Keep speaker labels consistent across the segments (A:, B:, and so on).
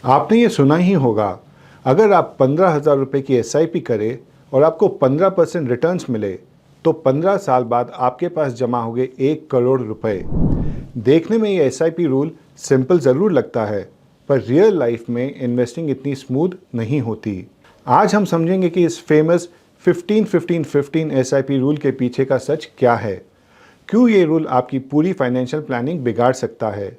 A: आपने ये सुना ही होगा, अगर आप 15,000 रुपये की एसआईपी करें और आपको 15% रिटर्न्स मिले तो 15 साल बाद आपके पास जमा होंगे 1 करोड़ रुपए। देखने में ये एसआईपी रूल सिंपल ज़रूर लगता है, पर रियल लाइफ में इन्वेस्टिंग इतनी स्मूथ नहीं होती। आज हम समझेंगे कि इस फेमस 15-15-15 एसआईपी रूल के पीछे का सच क्या है, क्यों ये रूल आपकी पूरी फाइनेंशियल प्लानिंग बिगाड़ सकता है।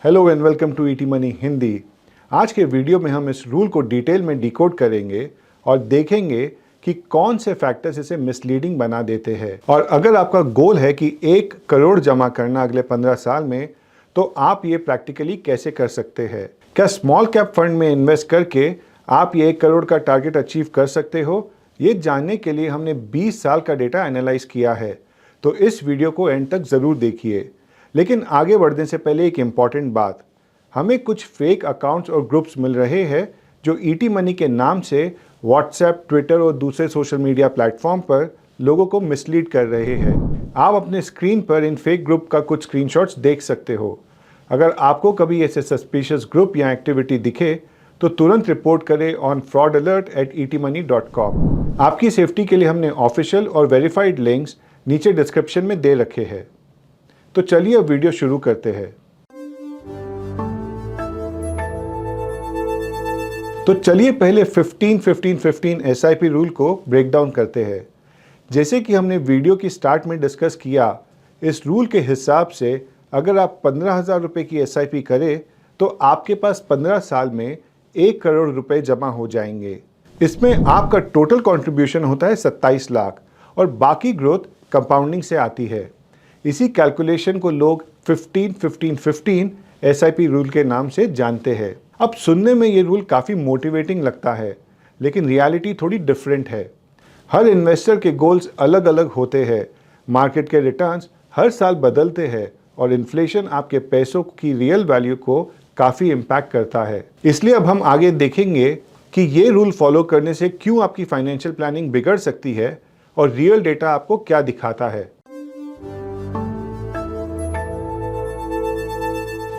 A: Hello and welcome to ET Money Hindi. आज के वीडियो में हम इस रूल को डिटेल में डिकोड करेंगे और देखेंगे कि कौन से फैक्टर्स इसे मिसलीडिंग बना देते हैं। और अगर आपका गोल है कि 1 करोड़ जमा करना अगले 15 साल में, तो आप ये प्रैक्टिकली कैसे कर सकते हैं। क्या स्मॉल कैप फंड में इन्वेस्ट करके आप ये 1 करोड़ का टारगेट अचीव कर सकते हो? ये जानने के लिए हमने 20 साल का डेटा एनालाइज किया है, तो इस वीडियो को एंड तक ज़रूर देखिए। लेकिन आगे बढ़ने से पहले एक इम्पॉर्टेंट बात, हमें कुछ फेक अकाउंट्स और ग्रुप्स मिल रहे हैं जो ईटी मनी के नाम से व्हाट्सएप, ट्विटर और दूसरे सोशल मीडिया प्लेटफॉर्म पर लोगों को मिसलीड कर रहे हैं। आप अपने स्क्रीन पर इन फेक ग्रुप का कुछ स्क्रीनशॉट्स देख सकते हो। अगर आपको कभी ऐसे सस्पिशियस ग्रुप या एक्टिविटी दिखे तो तुरंत रिपोर्ट करें ऑन fraudalert@etmoney.com। आपकी सेफ्टी के लिए हमने ऑफिशियल और वेरीफाइड लिंक्स नीचे डिस्क्रिप्शन में दे रखे हैं। तो चलिए अब वीडियो शुरू करते हैं। तो चलिए पहले 15-15-15 एसआईपी रूल को ब्रेक डाउन करते हैं। जैसे कि हमने वीडियो की स्टार्ट में डिस्कस किया, इस रूल के हिसाब से अगर आप 15,000 रुपये की एसआईपी करें तो आपके पास 15 साल में 1 करोड़ रुपए जमा हो जाएंगे। इसमें आपका टोटल कंट्रीब्यूशन होता है 27 लाख और बाकी ग्रोथ कंपाउंडिंग से आती है। इसी कैलकुलेशन को लोग 15-15-15 एसआईपी रूल के नाम से जानते हैं। अब सुनने में ये रूल काफ़ी मोटिवेटिंग लगता है, लेकिन रियलिटी थोड़ी डिफरेंट है। हर इन्वेस्टर के गोल्स अलग अलग होते हैं, मार्केट के रिटर्न्स हर साल बदलते हैं और इन्फ्लेशन आपके पैसों की रियल वैल्यू को काफ़ी इम्पैक्ट करता है। इसलिए अब हम आगे देखेंगे कि ये रूल फॉलो करने से क्यों आपकी फाइनेंशियल प्लानिंग बिगड़ सकती है और रियल डेटा आपको क्या दिखाता है।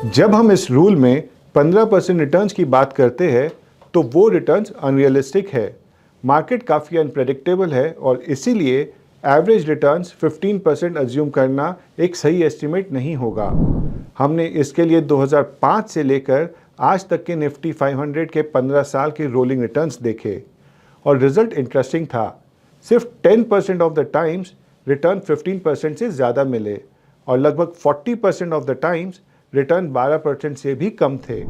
A: जब हम इस रूल में 15% रिटर्न्स की बात करते हैं तो वो रिटर्न्स अनरियलिस्टिक है। मार्केट काफ़ी अनप्रेडिक्टेबल है और इसीलिए एवरेज रिटर्न्स 15% अज्यूम करना एक सही एस्टिमेट नहीं होगा। हमने इसके लिए 2005 से लेकर आज तक के निफ्टी 500 के 15 साल के रोलिंग रिटर्न्स देखे और रिजल्ट इंटरेस्टिंग था। सिर्फ 10% ऑफ द टाइम्स रिटर्न 15% से ज़्यादा मिले और लगभग 40% ऑफ द टाइम्स रिटर्न 12% से भी कम थे।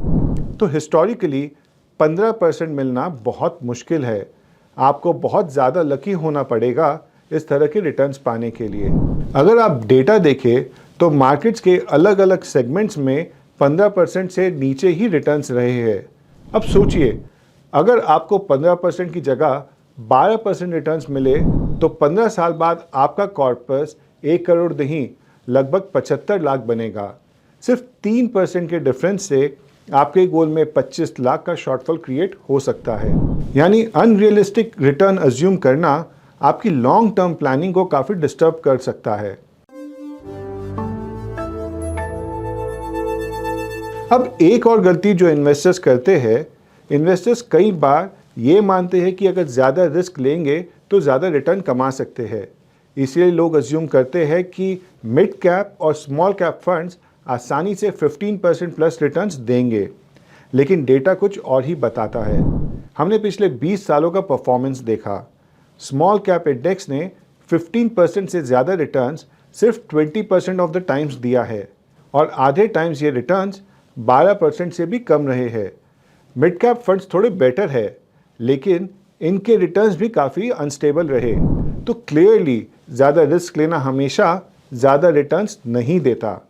A: तो हिस्टोरिकली 15% मिलना बहुत मुश्किल है। आपको बहुत ज़्यादा लकी होना पड़ेगा इस तरह के रिटर्न्स पाने के लिए। अगर आप डेटा देखें तो मार्केट्स के अलग अलग सेगमेंट्स में 15% से नीचे ही रिटर्न्स रहे हैं। अब सोचिए, अगर आपको 15% की जगह 12% रिटर्न्स मिले तो 15 साल बाद आपका कॉर्पस 1 करोड़ नहीं, लगभग 75 लाख बनेगा। सिर्फ 3% के डिफरेंस से आपके गोल में 25 लाख का शॉर्टफॉल क्रिएट हो सकता है। यानी अनरियलिस्टिक रिटर्न अज्यूम करना आपकी लॉन्ग टर्म प्लानिंग को काफ़ी डिस्टर्ब कर सकता है। अब एक और गलती जो इन्वेस्टर्स करते हैं, इन्वेस्टर्स कई बार ये मानते हैं कि अगर ज़्यादा रिस्क लेंगे तो ज़्यादा रिटर्न कमा सकते हैं। इसलिए लोग अज्यूम करते हैं कि मिड कैप और स्मॉल कैप फंड्स आसानी से 15% प्लस रिटर्न्स देंगे, लेकिन डेटा कुछ और ही बताता है। हमने पिछले 20 सालों का परफॉर्मेंस देखा। स्मॉल कैप इंडेक्स ने 15% से ज़्यादा रिटर्न्स सिर्फ 20% ऑफ द टाइम्स दिया है और आधे टाइम्स ये रिटर्न्स 12% से भी कम रहे हैं। मिड कैप फंड्स थोड़े बेटर है, लेकिन इनके रिटर्न्स भी काफ़ी अनस्टेबल रहे। तो क्लियरली ज़्यादा रिस्क लेना हमेशा ज़्यादा रिटर्न्स नहीं देता,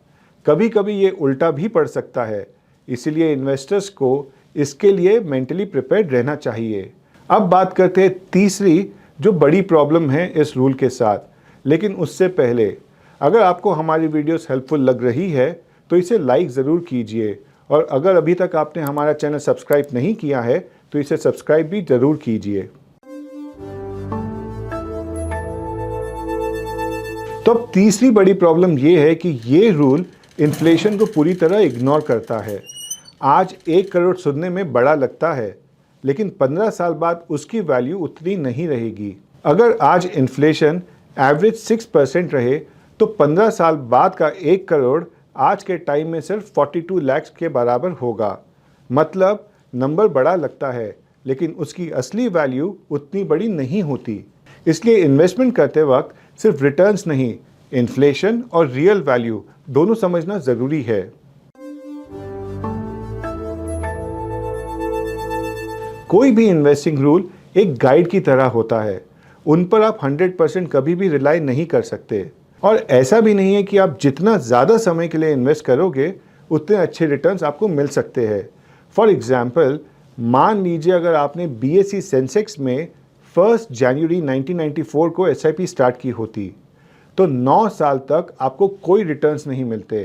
A: कभी कभी ये उल्टा भी पड़ सकता है। इसीलिए इन्वेस्टर्स को इसके लिए मेंटली प्रिपेयर्ड रहना चाहिए। अब बात करते हैं तीसरी जो बड़ी प्रॉब्लम है इस रूल के साथ, लेकिन उससे पहले अगर आपको हमारी वीडियोस हेल्पफुल लग रही है तो इसे लाइक ज़रूर कीजिए और अगर अभी तक आपने हमारा चैनल सब्सक्राइब नहीं किया है तो इसे सब्सक्राइब भी ज़रूर कीजिए। तो अब तीसरी बड़ी प्रॉब्लम ये है कि ये रूल इन्फ्लेशन को पूरी तरह इग्नोर करता है। आज 1 करोड़ सुनने में बड़ा लगता है, लेकिन 15 साल बाद उसकी वैल्यू उतनी नहीं रहेगी। अगर आज इन्फ्लेशन एवरेज 6% रहे तो 15 साल बाद का 1 करोड़ आज के टाइम में सिर्फ 42 लाख के बराबर होगा। मतलब नंबर बड़ा लगता है, लेकिन उसकी असली वैल्यू उतनी बड़ी नहीं होती। इसलिए इन्वेस्टमेंट करते वक्त सिर्फ रिटर्न्स नहीं, इन्फ्लेशन और रियल वैल्यू दोनों समझना जरूरी है। कोई भी इन्वेस्टिंग रूल एक गाइड की तरह होता है, उन पर आप 100% कभी भी रिलाई नहीं कर सकते। और ऐसा भी नहीं है कि आप जितना ज़्यादा समय के लिए इन्वेस्ट करोगे उतने अच्छे रिटर्न्स आपको मिल सकते हैं। फॉर एग्जाम्पल, मान लीजिए अगर आपने BSE सेंसेक्स में 1 जनवरी 1994 को SIP स्टार्ट की होती तो 9 साल तक आपको कोई रिटर्न्स नहीं मिलते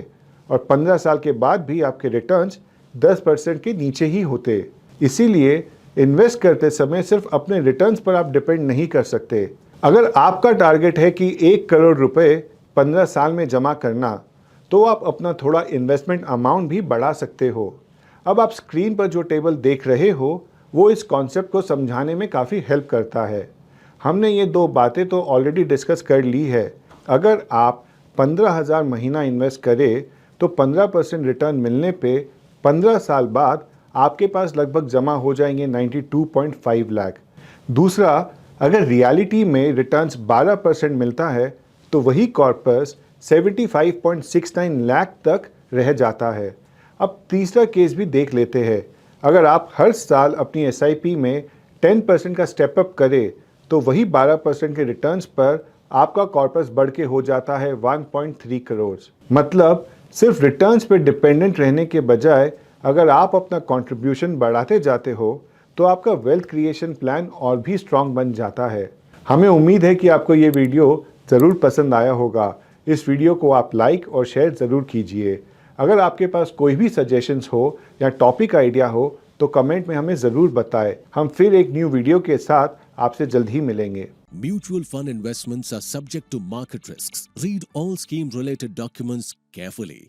A: और 15 साल के बाद भी आपके रिटर्न्स 10% के नीचे ही होते। इसीलिए इन्वेस्ट करते समय सिर्फ अपने रिटर्न्स पर आप डिपेंड नहीं कर सकते। अगर आपका टारगेट है कि 1 करोड़ रुपए 15 साल में जमा करना, तो आप अपना थोड़ा इन्वेस्टमेंट अमाउंट भी बढ़ा सकते हो। अब आप स्क्रीन पर जो टेबल देख रहे हो वो इस कॉन्सेप्ट को समझाने में काफ़ी हेल्प करता है। हमने ये 2 बातें तो ऑलरेडी डिस्कस कर ली है। अगर आप 15,000 महीना इन्वेस्ट करें तो 15% रिटर्न मिलने पे 15 साल बाद आपके पास लगभग जमा हो जाएंगे 92.5 लाख। दूसरा, अगर रियलिटी में रिटर्न्स 12% मिलता है तो वही कॉर्पस 75.69 लाख तक रह जाता है। अब तीसरा केस भी देख लेते हैं। अगर आप हर साल अपनी SIP में 10% का स्टेप अप करें तो वही 12% के रिटर्न्स पर आपका कॉर्पस बढ़ के हो जाता है 1.3 करोड़। मतलब सिर्फ रिटर्न्स पर डिपेंडेंट रहने के बजाय अगर आप अपना कंट्रीब्यूशन बढ़ाते जाते हो तो आपका वेल्थ क्रिएशन प्लान और भी स्ट्रांग बन जाता है। हमें उम्मीद है कि आपको ये वीडियो ज़रूर पसंद आया होगा। इस वीडियो को आप लाइक और शेयर ज़रूर कीजिए। अगर आपके पास कोई भी सजेशंस हो या टॉपिक आइडिया हो तो कमेंट में हमें ज़रूर बताएं। हम फिर एक न्यू वीडियो के साथ आपसे जल्द ही मिलेंगे।
B: Mutual fund investments are subject to market risks. Read all scheme related documents carefully.